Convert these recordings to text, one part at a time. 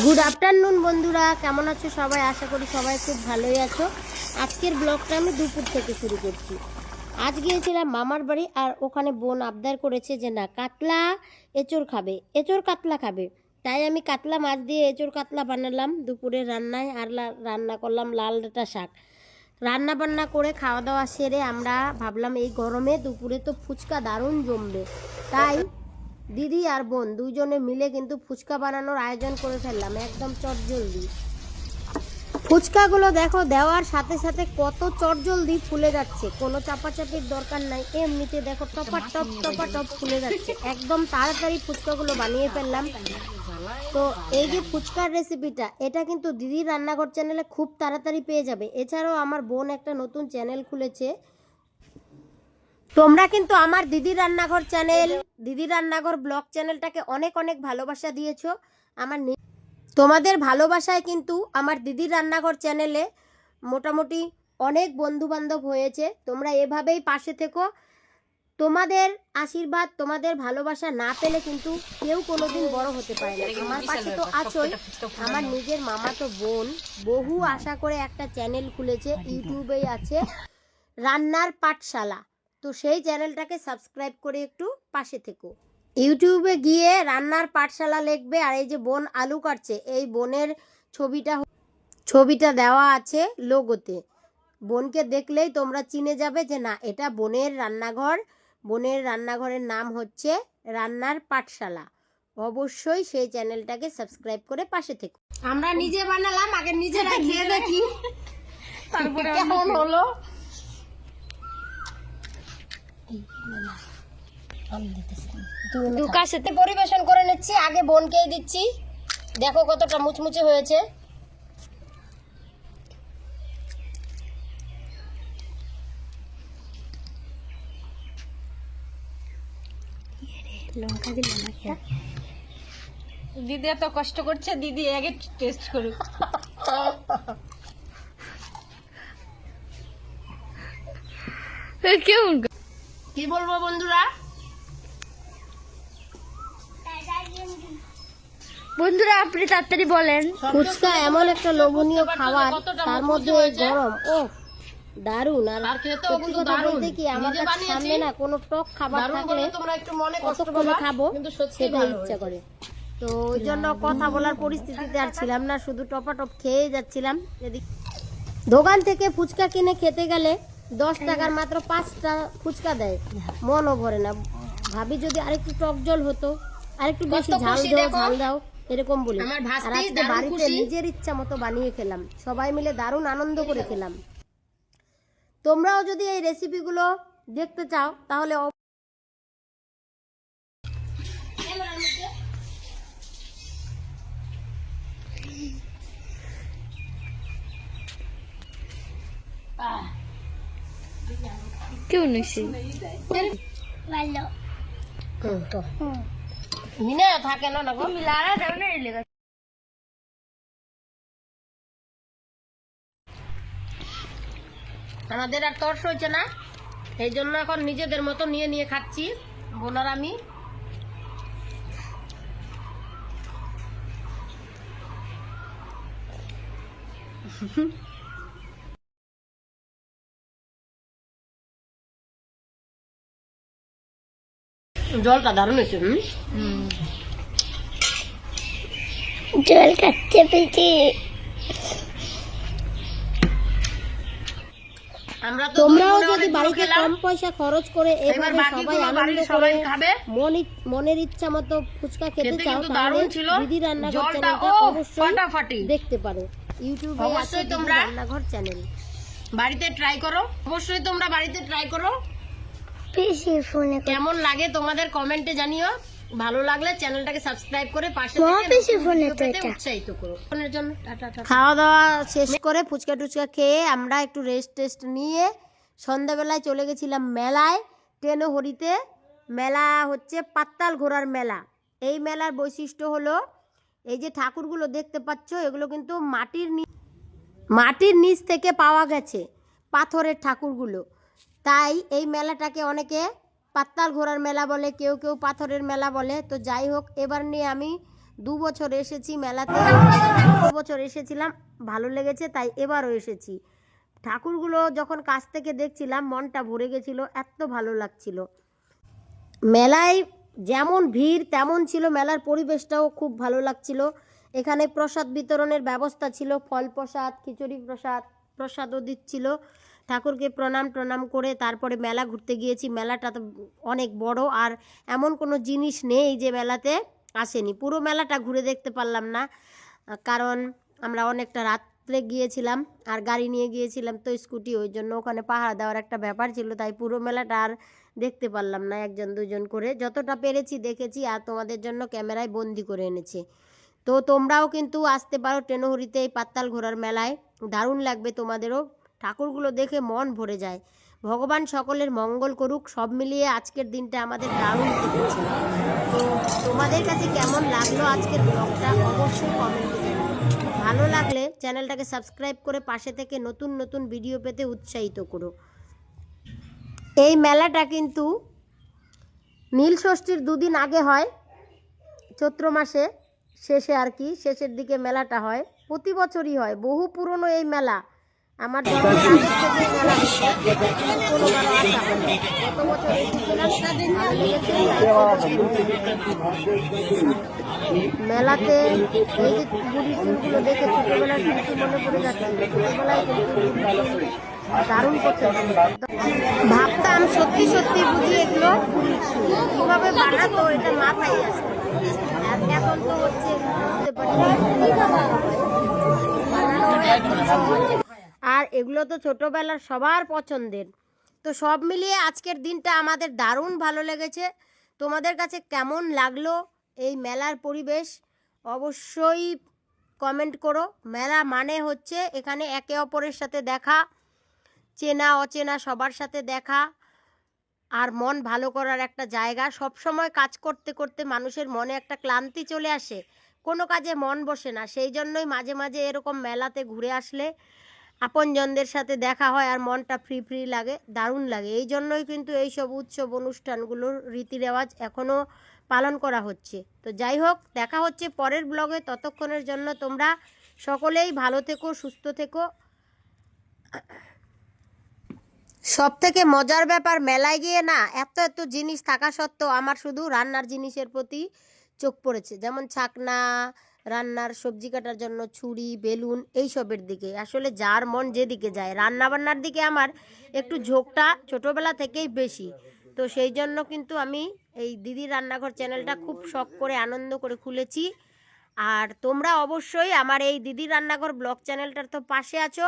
Good afternoon বন্ধুরা, কেমন আছো সবাই? আশা করি সবাই খুব ভালোই আছো। আজকের ব্লগটা আমি দুপুর থেকে শুরু করছি। আজ গিয়েছিলাম মামার বাড়ি, আর ওখানে বোন আবদার করেছে যে না, কাতলা এঁচড় খাবে, এঁচড় কাতলা খাবে। তাই আমি কাতলা মাছ দিয়ে এঁচড় কাতলা বানালাম দুপুরের রান্নায়। আর রান্না করলাম লাল ডাঁটা শাক। রান্না বান্না করে খাওয়া দাওয়া সেরে আমরা ভাবলাম এই গরমে দুপুরে তো ফুচকা দারুণ জমবে, তাই দিদি আর বোন দুইজনে মিলে কিন্তু ফুচকা বানানোর আয়োজন করে ফেললাম একদম চটজলদি। ফুচকাগুলো দেখো দেওয়ার সাথে সাথে কত চটজলদি ফুলে যাচ্ছে, কোনো চাপাচাপির দরকার নাই, এমনিতে দেখো টপা টপ ফুলে যাচ্ছে। একদম তাড়াতাড়ি ফুচকাগুলো বানিয়ে ফেললাম। তো এই যে ফুচকার রেসিপিটা, এটা কিন্তু দিদির রান্নাঘর চ্যানেলে খুব তাড়াতাড়ি পেয়ে যাবে। এছাড়াও আমার বোন একটা নতুন চ্যানেল খুলেছে, তোমরা কিন্তু আমার দিদির রান্নাঘর চ্যানেল, দিদির রান্নাঘর ব্লগ চ্যানেলটাকে অনেক অনেক ভালোবাসা দিয়েছো। আমার তোমাদের ভালোবাসায় কিন্তু আমার দিদির রান্নাঘর চ্যানেলে মোটামুটি অনেক বন্ধু বান্ধব হয়েছে। তোমরা এভাবেই পাশে থেকো। তোমাদের আশীর্বাদ, তোমাদের ভালোবাসা না পেলে কিন্তু কেউ কোনোদিন বড় হতে পারে না। আমার পাশে তো আছোই। আমার নিজের মামাতো বোন বহু আশা করে একটা চ্যানেল খুলেছে, ইউটিউবেই আছে, রান্নার পাঠশালা। তো সেই চ্যানেলটাকে সাবস্ক্রাইব করে একটু পাশে থেকো। ইউটিউবে গিয়ে রান্নার পাঠশালা লিখবে, আর এই যে বোন আলু কাটছে, এই বোনের ছবিটা দেওয়া আছে লোগোতে। বোনকে দেখলেই তোমরা চিনে যাবে যে না, এটা বোনের রান্নাঘর। বোনের রান্নাঘরের নাম হচ্ছে রান্নার পাঠশালা। অবশ্যই সেই চ্যানেলটাকে সাবস্ক্রাইব করে পাশে থেকো। আমরা নিজে বানালাম, আগে নিজেরা খেয়ে দেখি তারপরে কেমন হলো। দুকার সাথে পরিবেশন করে নিচ্ছি, আগে বোনকেই দিচ্ছি। দেখো কতটা মুচমুচে হয়েছে। লঙ্কা দিল না, দিদি এত কষ্ট করছে, দিদি আগে টেস্ট করুক। কেমন কি বলবো বন্ধুরা, আপনি তাড়াতাড়ি বলেন। ফুচকা এমন একটা লোভনীয় খাবার, তার মধ্যে এই গরম, ও দারুন। আর সত্যি কথা বলতে কি, আমার কাছে সামনে না কোনো টক খাবার থাকলে কত করে খাবো সেটাই ইচ্ছা করে। তো ওই জন্য কথা বলার পরিস্থিতিতে আর ছিলাম না, শুধু টপাটপ খেয়ে যাচ্ছিলাম। দোকান থেকে ফুচকা কিনে খেতে গেলে 10 টাকার মাত্র 5টা ফুচকা দেয়, মনও ভরে না। ভাবি যদি আরেকটু টক জল হতো, আরেকটু বেশি ঝাল দাও এরকম বলি। আর আজকে বাড়িতে নিজের ইচ্ছা মতো বানিয়ে খেলাম, সবাই মিলে দারুণ আনন্দ করে খেলাম। তোমরাও যদি এই রেসিপিগুলো দেখতে চাও তাহলে কেমন হয়েছে? ভালো তো মিনা থাকে না গো, মিলারা দাও না লেগে। আমাদের আর তর্স হয়েছে না, এই জন্য এখন নিজেদের মতো নিয়ে নিয়ে খাচ্ছি বোনার আমি। জলটা দারুণ হয়েছে। জল খাচ্ছে পেয়েছি। তোমরাও যদি বাড়িতে কম পয়সা খরচ করে এভাবে সবাই আনন্দ করে মনের ইচ্ছা মতো ফুচকা খেতে চাও, তাহলে দিদি রান্নাঘর চ্যানেলটা অবশ্যই দেখতে পারো। ইউটিউবে আছে দিদি রান্নাঘর চ্যানেল, বাড়িতে ট্রাই করো। অবশ্যই তোমরা বাড়িতে ট্রাই করো। কেমন লাগে তোমাদের কমেন্টে জানিও। ভালো লাগলে চ্যানেলটাকে সাবস্ক্রাইব করে পাশে থেকে উৎসাহিত করো। খাওয়া দাওয়া শেষ করে ফুচকা টুচকা খেয়ে আমরা একটু রেস্ট নিয়ে সন্ধ্যাবেলায় চলে গেছিলাম মেলায়, টেনহরিতে। মেলা হচ্ছে পাতাল ঘোড়ার মেলা। এই মেলার বৈশিষ্ট্য হলো, এই যে ঠাকুরগুলো দেখতে পাচ্ছ, এগুলো কিন্তু মাটির নিচ থেকে পাওয়া গেছে, পাথরের ঠাকুরগুলো। তাই এই মেলাটাকে অনেকে পাতাল ঘোড়ার মেলা বলে, কেউ কেউ পাথরের মেলা বলে। তো যাই হোক, এবার নিয়ে আমি 2 বছর এসেছি মেলাতে, 2 বছর এসেছিলাম, ভালো লেগেছে তাই এবারও এসেছি। ঠাকুরগুলো যখন কাছ থেকে দেখছিলাম মনটা ভরে গেছিলো, এত ভালো লাগছিল। মেলায় যেমন ভিড় তেমন ছিল, মেলার পরিবেশটাও খুব ভালো লাগছিল। এখানে প্রসাদ বিতরণের ব্যবস্থা ছিল, ফল প্রসাদ, খিচুড়ি প্রসাদ, প্রসাদও দিচ্ছিল। ঠাকুরকে প্রণাম করে তারপরে মেলা ঘুরতে গিয়েছি। মেলাটা তো অনেক বড়, আর এমন কোনো জিনিস নেই যে মেলাতে আসেনি। পুরো মেলাটা ঘুরে দেখতে পারলাম না, কারণ আমরা অনেকটা রাত্রে গিয়েছিলাম আর গাড়ি নিয়ে গিয়েছিলাম তো স্কুটি, ওই জন্য ওখানে পাহারা দেওয়ার একটা ব্যাপার ছিল, তাই পুরো মেলাটা আর দেখতে পারলাম না। 1-2 করে যতটা পেরেছি দেখেছি, আর তোমাদের জন্য ক্যামেরায় বন্দি করে এনেছি। তো তোমরাও কিন্তু আসতে পারো টেনোহরিতে এই পাতাল ঘোড়ার মেলায়, দারুণ লাগবে তোমাদেরও। ঠাকুরগুলো দেখে মন ভরে যায়। ভগবান সকলের মঙ্গল করুক। সব মিলিয়ে আজকের দিনটা আমাদের দারুণ কেটেছে। তো তোমাদের কাছে কেমন লাগলো আজকের ব্লগটা অবশ্যই কমেন্টে জানাও। ভালো লাগলে চ্যানেলটাকে সাবস্ক্রাইব করে পাশে থেকে নতুন নতুন ভিডিও পেতে উৎসাহিত করো। এই মেলাটা কিন্তু নীল ষষ্ঠীর 2 দিন আগে হয়, চৈত্র মাসে শেষে আর কি, শেষের দিকে মেলাটা হয়। প্রতি বছরই হয়, বহু পুরনো এই মেলা। আমার জন্মের আগের থেকে এই মেলা হচ্ছে, কোনোবারও আসা হয় না। গত বছর এসেছিলাম, ভালো লেগেছে। মেলাতে এই যে বুড়ির চুলগুলো দেখে ছোটবেলার স্মৃতি মনে পড়ে যাচ্ছে। ছোটবেলায় কিন্তু বুড়ির চুল দারুণ পছন্দ। ভাবতাম সত্যি সত্যি বুঝি এগুলো বুড়ির চুল, কীভাবে বানাতো এটা মাথায় আসতো। আর এখন তো হচ্ছে বুঝতে পারি। আর এগুলো তো ছোটবেলার সবার পছন্দের। তো সব মিলিয়ে আজকের দিনটা আমাদের দারুণ ভালো লেগেছে। তোমাদের কাছে কেমন লাগলো এই মেলার পরিবেশ অবশ্যই কমেন্ট করো। মেলা মানে হচ্ছে এখানে একে অপরের সাথে দেখা, চেনা অচেনা সবার সাথে দেখা, আর মন ভালো করার একটা জায়গা। সব সময় কাজ করতে করতে মানুষের মনে একটা ক্লান্তি চলে আসে, কোনো কাজে মন বসে না। সেই জন্যই মাঝে মাঝে এরকম মেলাতে ঘুরে আসলে আপনজনদের সাথে দেখা হয় আর মনটা ফ্রি ফ্রি লাগে, দারুণ লাগে। এই জন্যই কিন্তু এইসব উৎসব অনুষ্ঠানগুলোর রীতি রেওয়াজ এখনও পালন করা হচ্ছে। তো যাই হোক, দেখা হচ্ছে পরের ব্লগে। ততক্ষণের জন্য তোমরা সকলেই ভালো থেকো, সুস্থ থেকো। সব থেকে মজার ব্যাপার, মেলায় গিয়ে না এত এত জিনিস থাকা সত্ত্বেও আমার শুধু রান্নার জিনিসের প্রতি চোখ পড়েছে, যেমন ছাকনা, রান্নার সবজি কাটার জন্য ছুরি, বেলুন, এইসবের দিকে। আসলে যার মন যেদিকে যায়, রান্না বান্নার দিকে আমার একটু ঝোঁকটা ছোটোবেলা থেকেই বেশি। তো সেই জন্য কিন্তু আমি এই দিদির রান্নাঘর চ্যানেলটা খুব শখ করে আনন্দ করে খুলেছি। আর তোমরা অবশ্যই আমার এই দিদির রান্নাঘর ব্লগ চ্যানেলটার তো পাশে আছো।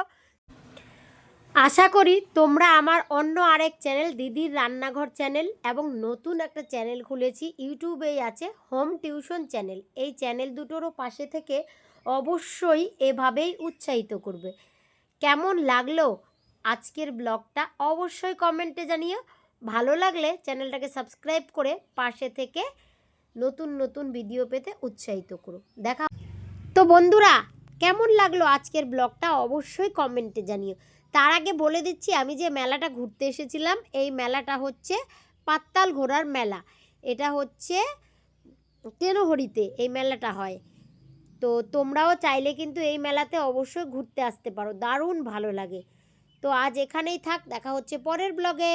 আশা করি তোমরা আমার অন্য আরেক চ্যানেল দিদির রান্নাঘর চ্যানেল এবং নতুন একটা চ্যানেল খুলেছি ইউটিউবেই আছে, হোম টিউশন চ্যানেল, এই চ্যানেল দুটোরও পাশে থেকে অবশ্যই এভাবেই উৎসাহিত করবে। কেমন লাগলো আজকের ব্লগটা অবশ্যই কমেন্টে জানিও। ভালো লাগলে চ্যানেলটাকে সাবস্ক্রাইব করে পাশে থেকে নতুন নতুন ভিডিও পেতে উৎসাহিত করো। দেখা তো বন্ধুরা, কেমন লাগলো আজকের ব্লগটা অবশ্যই কমেন্টে জানিও। তার আগে বলে দিচ্ছি, আমি যে মেলাটা ঘুরতে এসেছিলাম, এই মেলাটা হচ্ছে পাতাল ঘোড়ার মেলা। এটা হচ্ছে টেনোহরিতে এই মেলাটা হয়। তো তোমরাও চাইলে কিন্তু এই মেলাতে অবশ্যই ঘুরতে আসতে পারো, দারুণ ভালো লাগে। তো আজ এখানেই থাক, দেখা হচ্ছে পরের ব্লগে।